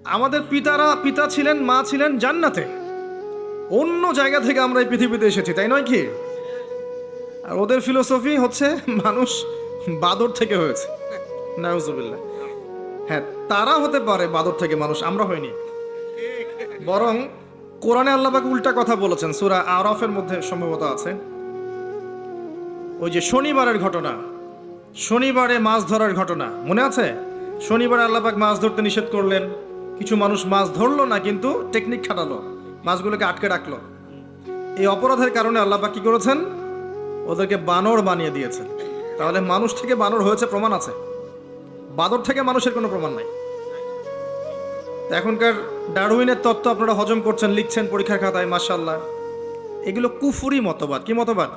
আমাদের পিতা ছিলেন, মা ছিলেন জান্নাতে, অন্য জায়গা থেকে আমরা এই পৃথিবীতে এসেছি, তাই নয় কি? আর ওদের ফিলোসফি হচ্ছে মানুষ বাদর থেকে হয়েছে। নাউজুবিল্লাহ। হ্যাঁ, তারা হতে পারে বাদর থেকে মানুষ, আমরা হইনি। বরং কোরআনে আল্লাহ পাক উল্টা কথা বলেছেন, সূরা আরাফের মধ্যে সম্ভবত আছে। ওই যে শনিবারের ঘটনা, শনিবারে মাছ ধরার ঘটনা মনে আছে? শনিবারে আল্লাহ পাক মাছ ধরতে নিষেধ করলেন, কিছু মানুষ মাছ ধরলো না, কিন্তু টেকনিক খাটালো, মাছগুলোকে আটকে রাখলো। এই অপরাধের কারণে আল্লাহ পাক কি করেছেন? ওদেরকে বানর বানিয়ে দিয়েছেন। তাহলে মানুষ থেকে বানর হয়েছে প্রমাণ আছে, বাদর থেকে মানুষের কোনো প্রমাণ নাই। এখনকার ডারউইনের তত্ত্ব আপনারা হজম করছেন, লিখছেন পরীক্ষার খাতায়, মাশাআল্লাহ। এগুলো কুফরি মতবাদ। কি মতবাদ?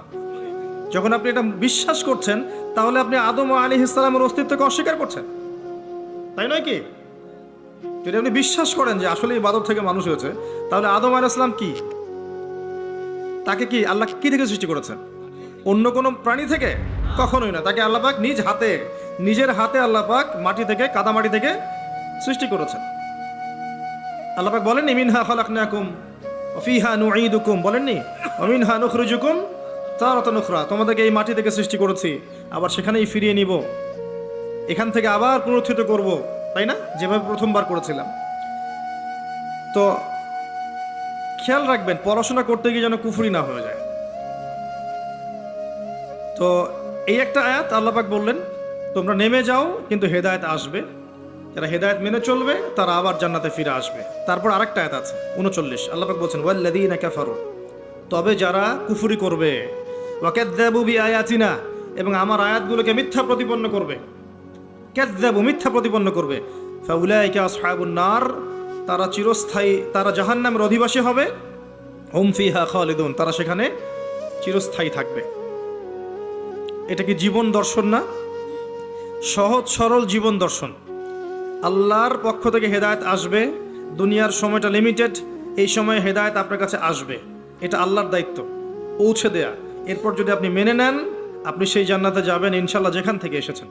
যখন আপনি এটা বিশ্বাস করছেন, তাহলে আপনি আদম আলাইহিস সালামের অস্তিত্বকে অস্বীকার করছেন, তাই নয় কি? যদি আপনি বিশ্বাস করেন যে আসলে এই বাদর থেকে মানুষ হয়েছে, তাহলে আদম আলাইহিস সালাম কি, তাকে কি আল্লাহ কি থেকে সৃষ্টি করেছেন? অন্য কোনো প্রাণী থেকে? কখনোই না। তাকে আল্লাহ পাক নিজ হাতে, নিজের হাতে আল্লাহ পাক মাটি থেকে, কাদা মাটি থেকে সৃষ্টি করেছেন। আল্লাহ পাক বলেননি মিনহা খালাকনাকুম ওয়া ফিহা নুঈদুকুম, বলেননি ওয়া মিনহা নুখরিজুকুম তারাতান উখরা, তোমাদেরকে এই মাটি থেকে সৃষ্টি করেছি, আবার সেখানেই ফিরিয়ে নিব, এখান থেকে আবার পুনরুত্থিত করব, তাই না? যেভাবে প্রথমবার করেছিলাম। তো খেয়াল রাখবেন, পড়াশোনা করতে গিয়ে যেন কুফরি না হয়ে যায়। তো এই একটা আয়াত আল্লাহ পাক বললেন তোমরা নেমে যাও, কিন্তু হেদায়েত আসবে, যারা হেদায়েত মেনে চলবে তারা আবার জান্নাতে ফিরে আসবে। তারপর আরেকটা আয়াত আছে 39, আল্লাহ পাক বলছেন ওয়াল্লাযীনা কাফারু, তবে যারা কুফরি করবে, ওয়াকাযযাবু বিআয়াতিনা, এবং আমার আয়াতগুলোকে মিথ্যা প্রতিপন্ন করবে, কাযযাবু মিথ্যা প্রতিপন্ন করবে, ফাউলাইকা আসহাবুন নার, তারা চিরস্থায়ী, তারা জাহান্নামের অধিবাসী হবে, হুম ফিহা খালিদুন, তারা সেখানে চিরস্থায়ী থাকবে। এটা কি জীবন দর্শন না? সহজ সরল জীবন দর্শন। আল্লাহর পক্ষ থেকে হেদায়েত আসবে, দুনিয়ার সময়টা লিমিটেড, এই সময়ে হেদায়েত আপনার কাছে আসবে, এটা আল্লাহর দায়িত্ব পৌঁছে দেয়া। এরপর যদি আপনি মেনে নেন, আপনি সেই জান্নাতে যাবেন ইনশাআল্লাহ, যেখান থেকে এসেছেন।